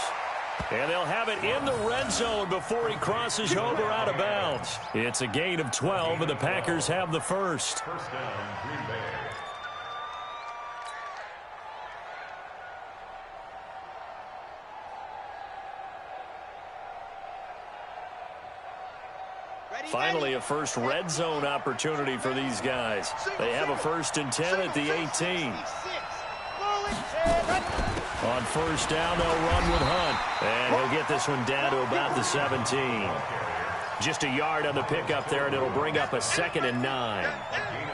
And they'll have it in the red zone before he crosses over out of bounds. It's a gain of 12, and the Packers have the first. First down, Green Bay. Finally, a first red zone opportunity for these guys. They have a 1st and 10 at the 18. On 1st down, they'll run with Hunt. And he'll get this one down to about the 17. Just a yard on the pickup there, and it'll bring up a 2nd and 9.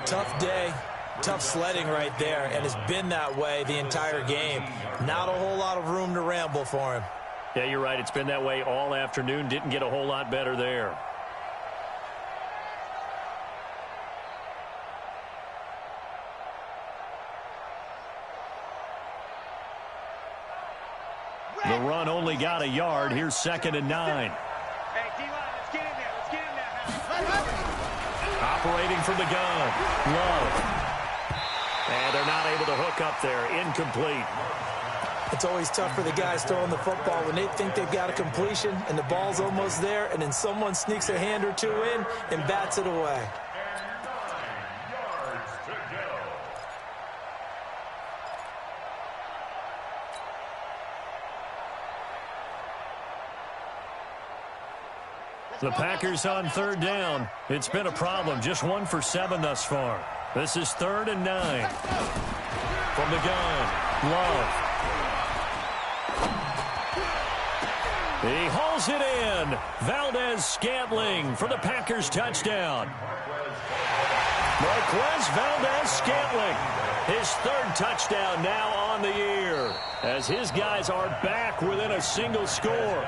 Tough day, tough sledding right there, and it's been that way the entire game. Not a whole lot of room to ramble for him. Yeah, you're right. It's been that way all afternoon. Didn't get a whole lot better there. The run only got a yard. Here's 2nd and 9. Hey, D-line, let's get in there. Let's get in there. Operating from the gun. Love. And they're not able to hook up there. Incomplete. It's always tough for the guys throwing the football when they think they've got a completion and the ball's almost there, and then someone sneaks a hand or two in and bats it away. The Packers on 3rd down. It's been a problem. Just 1 for 7 thus far. This is 3rd and 9. From the gun, Love. He hauls it in. Valdez-Scantling for the Packers touchdown. Marquez Valdez-Scantling, his third touchdown now on the year, as his guys are back within a single score.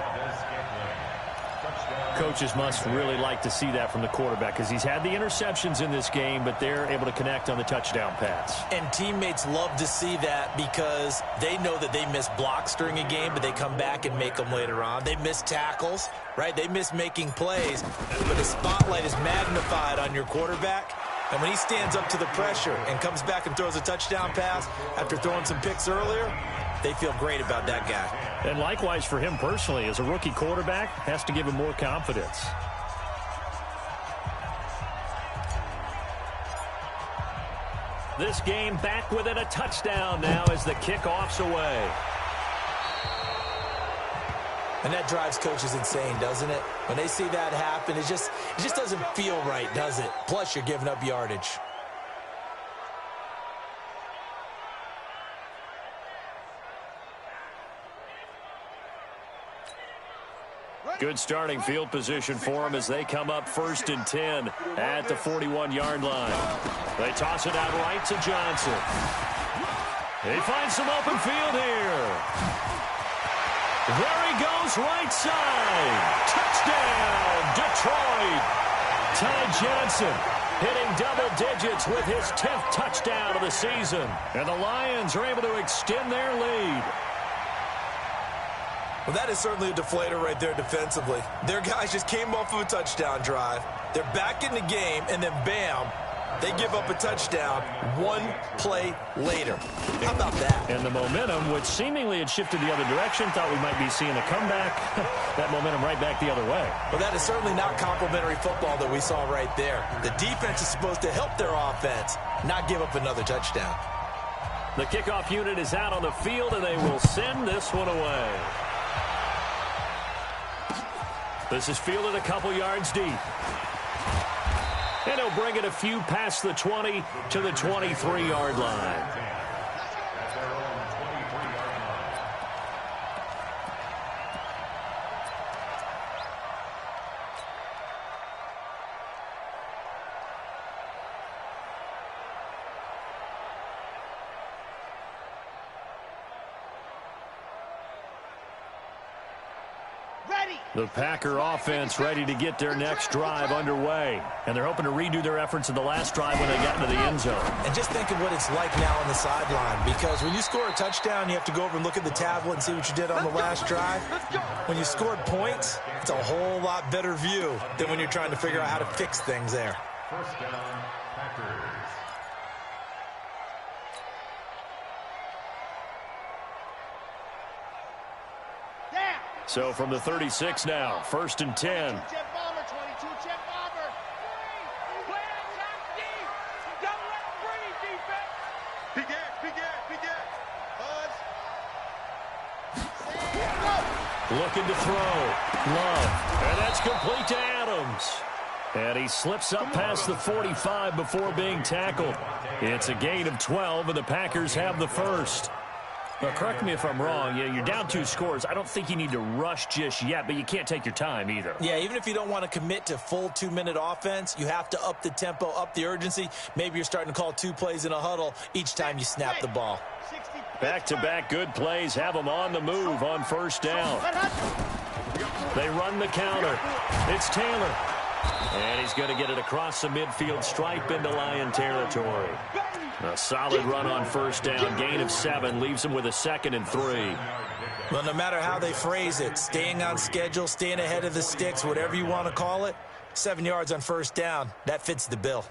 Coaches must really like to see that from the quarterback because he's had the interceptions in this game, but they're able to connect on the touchdown pass. And teammates love to see that because they know that they miss blocks during a game, but they come back and make them later on. They miss tackles, right? They miss making plays, but the spotlight is magnified on your quarterback. And when he stands up to the pressure and comes back and throws a touchdown pass after throwing some picks earlier, they feel great about that guy. And likewise for him personally, as a rookie quarterback, has to give him more confidence. This game back within a touchdown now as the kickoff's away. And that drives coaches insane, doesn't it? When they see that happen, it just doesn't feel right, does it? Plus, you're giving up yardage. Good starting field position for them as they come up 1st and 10 at the 41-yard line. They toss it out right to Johnson. He finds some open field here. There he goes, right side. Touchdown, Detroit. Ty Johnson hitting double digits with his 10th touchdown of the season. And the Lions are able to extend their lead. Well, that is certainly a deflator right there defensively. Their guys just came off of a touchdown drive. They're back in the game, and then bam, they give up a touchdown one play later. How about that? And the momentum, which seemingly had shifted the other direction, thought we might be seeing a comeback. That momentum right back the other way. Well, that is certainly not complimentary football that we saw right there. The defense is supposed to help their offense, not give up another touchdown. The kickoff unit is out on the field, and they will send this one away. This is fielded a couple yards deep. And he'll bring it a few past the 20 to the 23-yard line. The Packer offense ready to get their next drive underway. And they're hoping to redo their efforts in the last drive when they got into the end zone. And just think of what it's like now on the sideline, because when you score a touchdown, you have to go over and look at the tablet and see what you did on the last drive. When you scored points, it's a whole lot better view than when you're trying to figure out how to fix things there. First down, Packers. So from the 36 now, 1st and 10. Looking to throw. Love. And that's complete to Adams. And he slips up past the 45 before being tackled. It's a gain of 12, and the Packers have the first. Now, correct me if I'm wrong. You're down 2 scores. I don't think you need to rush just yet, but you can't take your time either. Yeah, even if you don't want to commit to full 2-minute offense, you have to up the tempo, up the urgency. Maybe you're starting to call 2 plays in a huddle each time you snap the ball. Back-to-back good plays have them on the move on 1st down. They run the counter. It's Taylor. And he's going to get it across the midfield stripe into Lion territory. A solid run on 1st down. Gain of 7 leaves him with a 2nd and 3. Well, no matter how they phrase it, staying on schedule, staying ahead of the sticks, whatever you want to call it, 7 yards on 1st down, that fits the bill.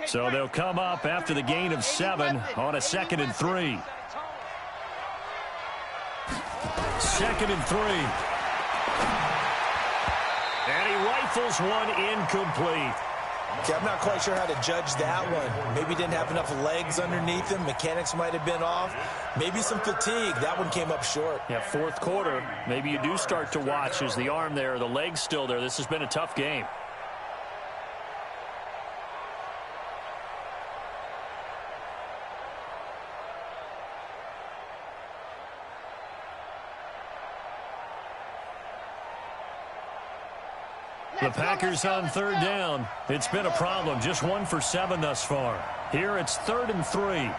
So they'll come up after the gain of 7 on a 2nd and 3. 2nd and 3. And he rifles one incomplete. Okay, I'm not quite sure how to judge that one. Maybe he didn't have enough legs underneath him. Mechanics might have been off. Maybe some fatigue. That one came up short. Yeah, 4th quarter. Maybe you do start to watch as the arm there, the leg's still there. This has been a tough game. The Packers on third down. It's been a problem. Just 1 for 7 thus far. Here it's 3rd and 3.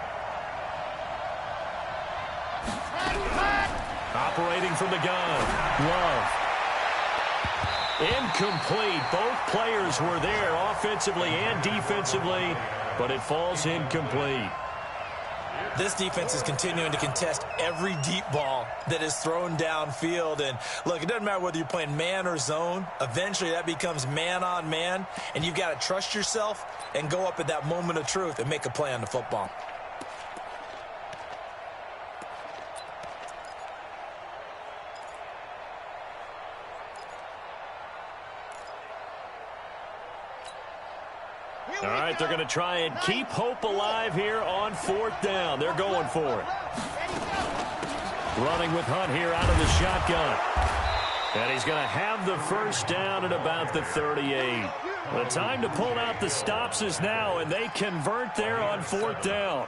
Operating from the gun. Love. Incomplete. Both players were there offensively and defensively, but it falls incomplete. This defense is continuing to contest every deep ball that is thrown downfield. And, look, it doesn't matter whether you're playing man or zone. Eventually, that becomes man-on-man, and you've got to trust yourself and go up at that moment of truth and make a play on the football. All right, they're going to try and keep hope alive here on 4th down. They're going for it. Running with Hunt here out of the shotgun. And he's going to have the first down at about the 38. The time to pull out the stops is now, and they convert there on 4th down.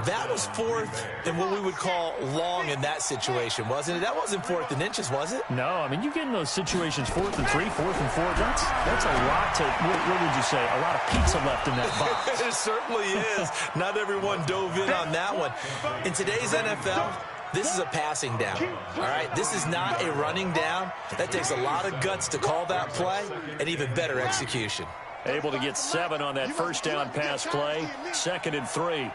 That was 4th and what we would call long in that situation, wasn't it? That wasn't 4th and inches, was it? No, I mean, you get in those situations 4th and 3, 4th and 4. That's a lot to, what would you say, a lot of pizza left in that box. It certainly is. Not everyone dove in on that one. In today's NFL, this is a passing down, all right? This is not a running down. That takes a lot of guts to call that play and even better execution. Able to get 7 on that first down pass play. 2nd and 3.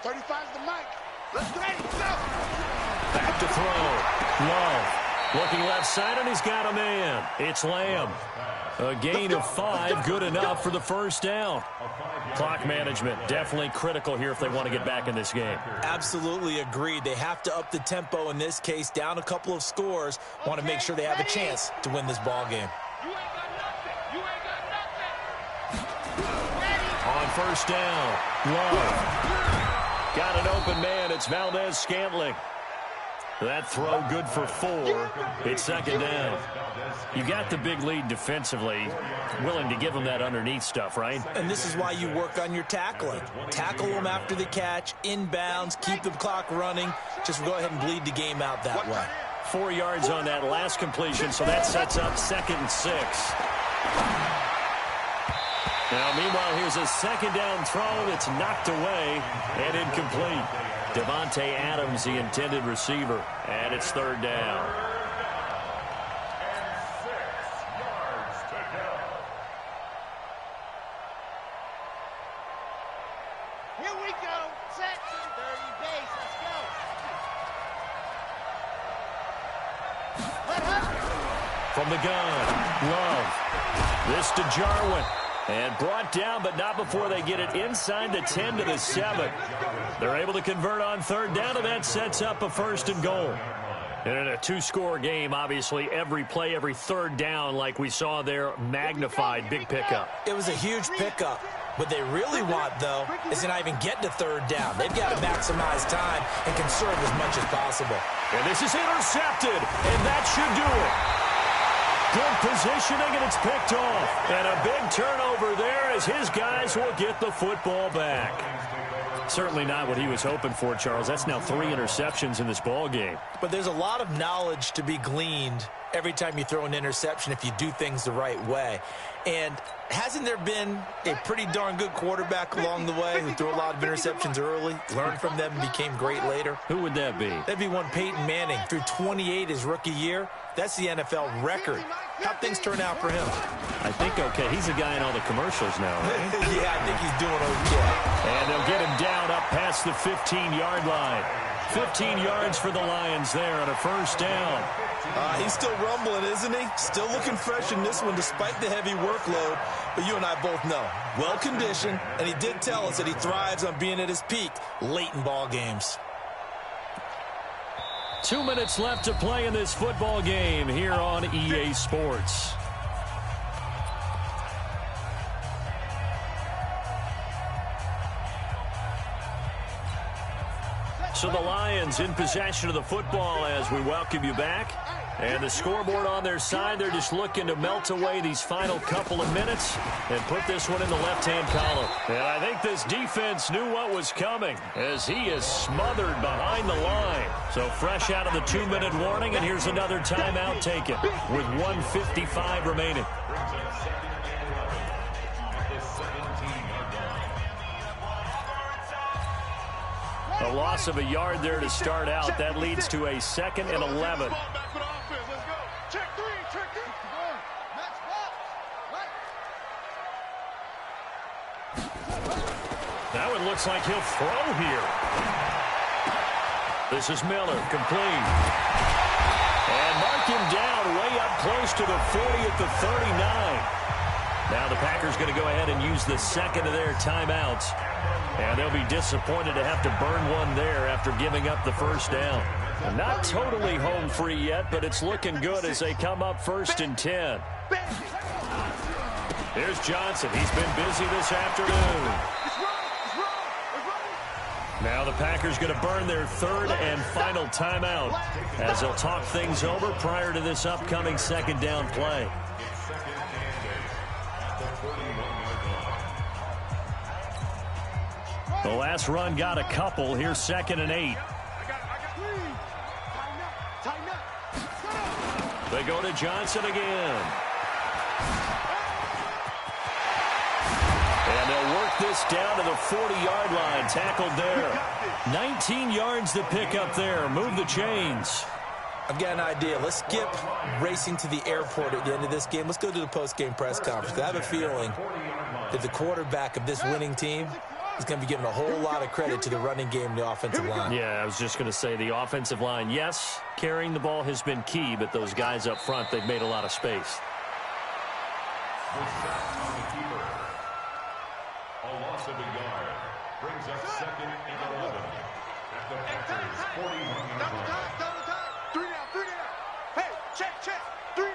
35's the mic. Let's go. Back to throw. Love. Looking left side, and he's got a man. It's Lamb. A gain of 5, good enough for the first down. Clock management, definitely critical here if they want to get back in this game. Absolutely agreed. They have to up the tempo in this case, down a couple of scores. Want to make sure they have a chance to win this ball game. On first down, Love. Got an open man. It's Valdez-Scantling. That throw good for 4. It's 2nd down. You got the big lead defensively. Willing to give them that underneath stuff, right? And this is why you work on your tackling. Tackle them after the catch, inbounds, keep the clock running. Just go ahead and bleed the game out that way. 4 yards on that last completion, so that sets up 2nd and 6. Now, meanwhile, here's a 2nd down throw that's knocked away and incomplete. Devontae Adams, the intended receiver, and it's 3rd down. And 6 yards to go. Here we go. Set. Dirty base. Let's go. From the gun, Love. This to Jarwin. And brought down, but not before they get it inside the 10 to the 7. They're able to convert on 3rd down, and that sets up a 1st and goal. And in a 2-score game, obviously, every play, every 3rd down, like we saw there, magnified, big pickup. It was a huge pickup. What they really want, though, is to not even get to 3rd down. They've got to maximize time and conserve as much as possible. And this is intercepted, and that should do it. Good positioning, and it's picked off. And a big turnover there as his guys will get the football back. Certainly not what he was hoping for, Charles. That's now 3 interceptions in this ball game. But there's a lot of knowledge to be gleaned every time you throw an interception if you do things the right way. And hasn't there been a pretty darn good quarterback along the way who threw a lot of interceptions early, learned from them, and became great later? Who would that be? That'd be one Peyton Manning. Threw 28 his rookie year. That's the NFL record. How'd things turn out for him? I think okay. He's a guy in all the commercials now, right? Yeah, I think he's doing okay. And they'll get him down up past the 15-yard line. 15 yards for the Lions there on a 1st down. He's still rumbling, isn't he? Still looking fresh in this one despite the heavy workload. But you and I both know, well-conditioned, and he did tell us that he thrives on being at his peak late in ball games. 2 minutes left to play in this football game here on EA Sports. So the Lions in possession of the football as we welcome you back. And the scoreboard on their side, they're just looking to melt away these final couple of minutes and put this one in the left-hand column. And I think this defense knew what was coming as he is smothered behind the line. So fresh out of the 2-minute warning, and here's another timeout taken with 1:55 remaining. A loss of a yard there to start out. That leads to a 2nd and 11. Now it looks like he'll throw here. This is Miller, complete. And mark him down way up close to the 40 at the 39. Now the Packers going to go ahead and use the second of their timeouts. And they'll be disappointed to have to burn one there after giving up the first down. Not totally home free yet, but it's looking good as they come up 1st and 10. Here's Johnson. He's been busy this afternoon. Now the Packers going to burn their 3rd and final timeout as they'll talk things over prior to this upcoming 2nd down play. The last run got a couple. Here's 2nd and 8. They go to Johnson again. And they'll work this down to the 40-yard line. Tackled there. 19 yards to pick up there. Move the chains. I've got an idea. Let's skip racing to the airport at the end of this game. Let's go to the post-game press conference. I have a feeling that the quarterback of this winning team is going to be given a whole lot of credit to the running game and the offensive line. Yeah, I was just going to say the offensive line, yes, carrying the ball has been key, but those guys up front, they've made a lot of space. A loss of a yard brings up 2nd and 11 at the Packers' 41-yard line. Double time. 3 down. Hey, check. 3 down.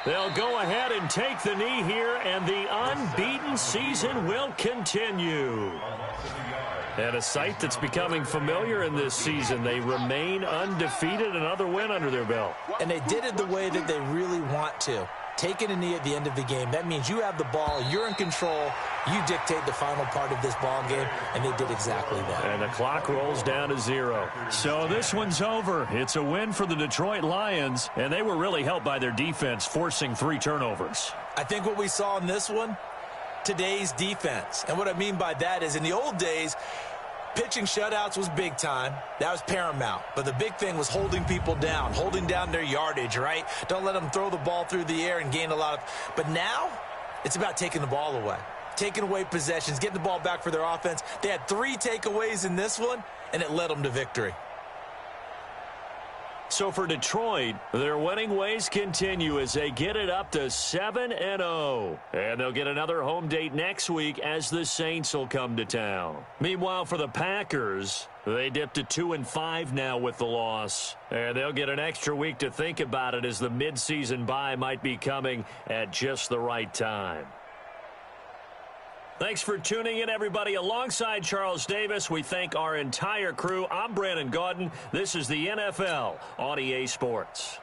They'll go ahead and take the knee here, and the unbeaten season will continue. And a sight that's becoming familiar in this season. They remain undefeated, another win under their belt. And they did it the way that they really want to. Taking a knee at the end of the game. That means you have the ball, you're in control, you dictate the final part of this ball game, and they did exactly that. And the clock rolls down to 0. So this one's over. It's a win for the Detroit Lions, and they were really helped by their defense, forcing 3 turnovers. I think what we saw in this one, today's defense. And what I mean by that is in the old days, pitching shutouts was big time. That was paramount. But the big thing was holding people down, holding down their yardage, right? Don't let them throw the ball through the air and gain a lot of... But now, it's about taking the ball away. Taking away possessions, getting the ball back for their offense. They had 3 takeaways in this one, and it led them to victory. So for Detroit, their winning ways continue as they get it up to 7-0. And they'll get another home date next week as the Saints will come to town. Meanwhile, for the Packers, they dip to 2-5 now with the loss. And they'll get an extra week to think about it as the midseason bye might be coming at just the right time. Thanks for tuning in, everybody. Alongside Charles Davis, we thank our entire crew. I'm Brandon Gaudin. This is the NFL on EA Sports.